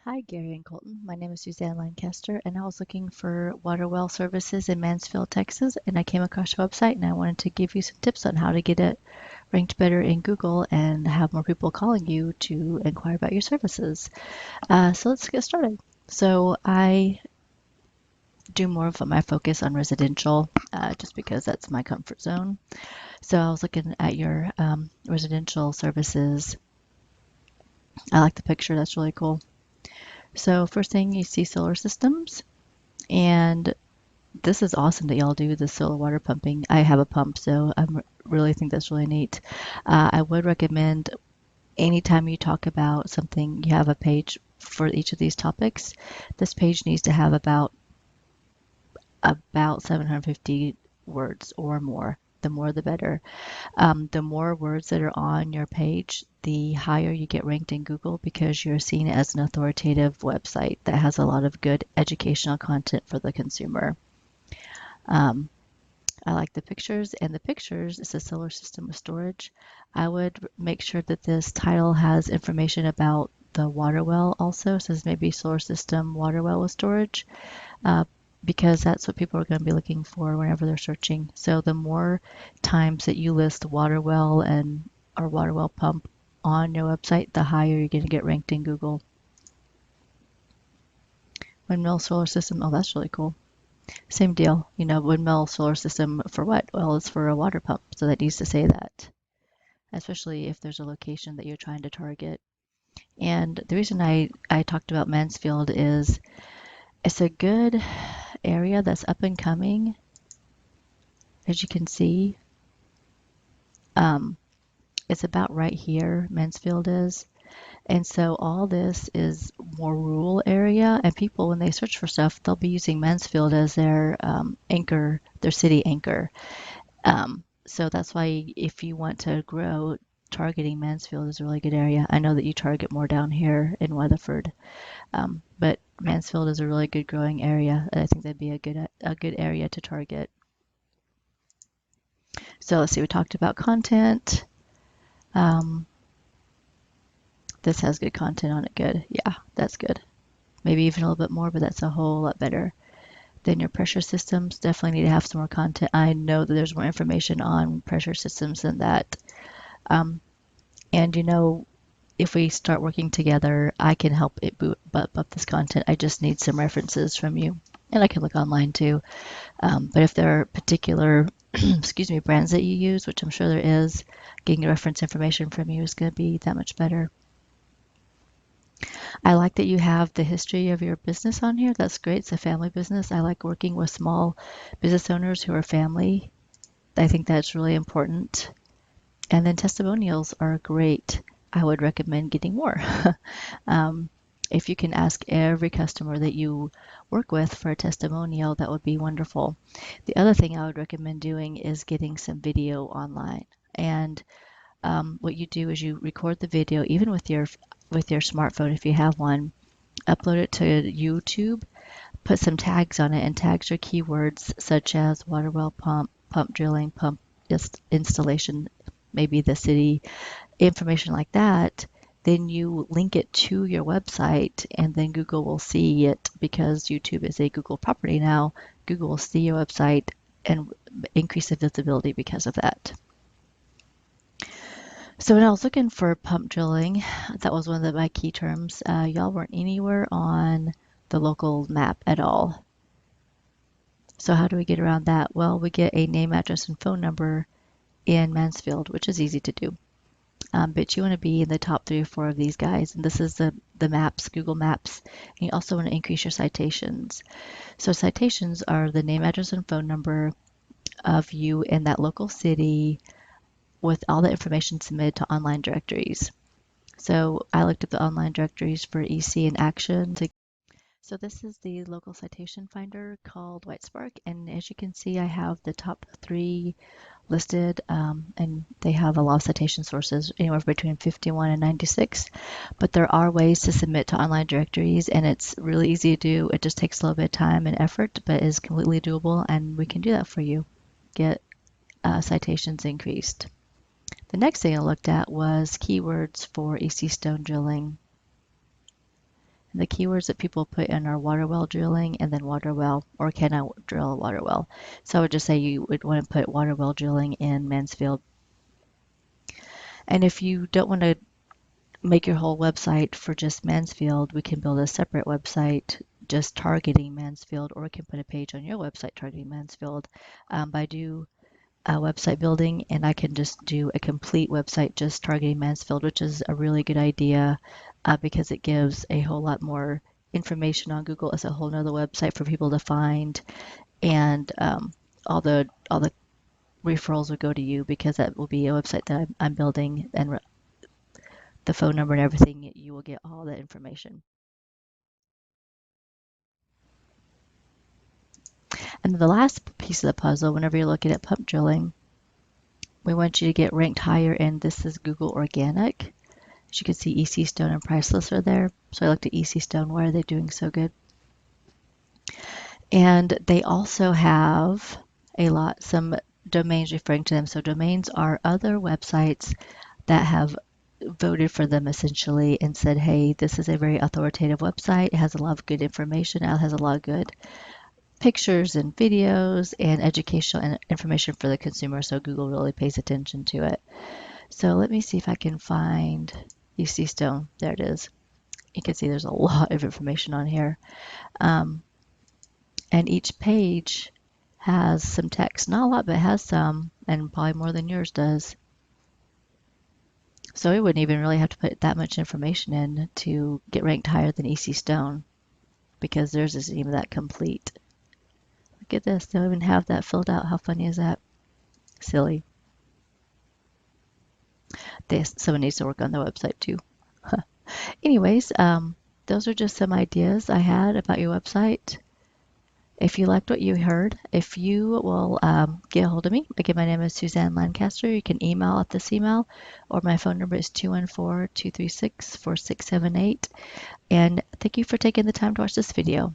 Hi, Gary and Colton. My name is Suzanne Lancaster, and I was looking for water well services in Mansfield, Texas, and I came across your website, and I wanted to give you some tips on how to get it ranked better in Google and have more people calling you to inquire about your services. So let's get started. So I do more of my focus on residential, just because that's my comfort zone. So I was looking at your residential services. I like the picture, that's really cool. So first thing you see solar systems, and this is awesome that y'all do the solar water pumping. I have a pump, so I really think that's really neat. I would recommend anytime you talk about something, you have a page for each of these topics. This page needs to have about 750 words or more. The more, the better. The more words that are on your page, the higher you get ranked in Google because you're seen as an authoritative website that has a lot of good educational content for the consumer. Um, I like the pictures, and the pictures, it's a solar system with storage. I would make sure that this title has information about the water well also. It says maybe solar system water well with storage, uh, because that's what people are going to be looking for whenever they're searching. So the more times that you list water well and or water well pump on your website, the higher you're going to get ranked in Google. Windmill solar system, oh, that's really cool. Same deal, windmill solar system for what? Well, it's for a water pump, so that needs to say that, especially if there's a location that you're trying to target. And the reason I talked about Mansfield is it's a good area that's up and coming, as you can see. Um, it's about right here, Mansfield is. And so all this is more rural area, and people, when they search for stuff, they'll be using Mansfield as their anchor, their city anchor. So that's why if you want to grow, targeting Mansfield is a really good area. I know that you target more down here in Weatherford, but Mansfield is a really good growing area. And I think that'd be a good area to target. So let's see, we talked about content. Um, this has good content on it. Good. Yeah, that's good. Maybe even a little bit more, but that's a whole lot better. Then your pressure systems definitely need to have some more content. I know that there's more information on pressure systems than that. Um, and if we start working together, I can help it butt up this content. I just need some references from you. And I can look online too. But if there are particular, excuse me, brands that you use, which I'm sure there is, getting reference information from you is going to be that much better. I like that you have the history of your business on here. That's great. It's a family business. I like working with small business owners who are family. I think that's really important. And then testimonials are great. I would recommend getting more. If you can ask every customer that you work with for a testimonial, that would be wonderful. The other thing I would recommend doing is getting some video online. And what you do is you record the video, even with your smartphone if you have one, upload it to YouTube, put some tags on it, and tags are keywords such as water well pump, pump drilling, pump installation, maybe the city, information like that. Then you link it to your website, and then Google will see it because YouTube is a Google property now. Google will see your website and increase the visibility because of that. So when I was looking for pump drilling, that was one of my key terms. Y'all weren't anywhere on the local map at all. So how do we get around that? Well, we get a name, address, and phone number in Mansfield, which is easy to do. But you want to be in the top 3 or 4 of these guys. And this is the maps, Google Maps. And you also want to increase your citations. So citations are the name, address, and phone number of you in that local city with all the information submitted to online directories. So I looked at the online directories for EC and Action. So this is the local citation finder called WhiteSpark. And as you can see, I have the top 3 listed, and they have a lot of citation sources, anywhere between 51 and 96. But there are ways to submit to online directories, and it's really easy to do. It just takes a little bit of time and effort, but is completely doable, and we can do that for you. Get citations increased. The next thing I looked at was keywords for EC stone drilling. The keywords that people put in are water well drilling and then water well, or can I drill a water well? So I would just say you would want to put water well drilling in Mansfield. And if you don't want to make your whole website for just Mansfield, we can build a separate website just targeting Mansfield, or we can put a page on your website targeting Mansfield. I do website building, and I can just do a complete website just targeting Mansfield, which is a really good idea because it gives a whole lot more information on Google as a whole nother website for people to find, and all the referrals will go to you because that will be a website that I'm building, and the phone number and everything, you will get all that information. And the last piece of the puzzle, whenever you're looking at pump drilling, we want you to get ranked higher, and this is Google Organic. As you can see, EC Stone and Priceless are there. So I looked at EC Stone. Why are they doing so good? And they also have some domains referring to them. So domains are other websites that have voted for them essentially and said, hey, this is a very authoritative website. It has a lot of good information. It has a lot of good pictures and videos and educational information for the consumer. So Google really pays attention to it. So let me see if I can find EC Stone. There it is. You can see there's a lot of information on here. And each page has some text. Not a lot, but it has some, and probably more than yours does. So we wouldn't even really have to put that much information in to get ranked higher than EC Stone because theirs isn't even that complete. Look at this. They don't even have that filled out. How funny is that? Silly. Someone needs to work on their website too. Anyways, those are just some ideas I had about your website. If you liked what you heard, if you will get a hold of me, again, my name is Suzanne Lancaster. You can email at this email, or my phone number is 214-236-4678. And thank you for taking the time to watch this video.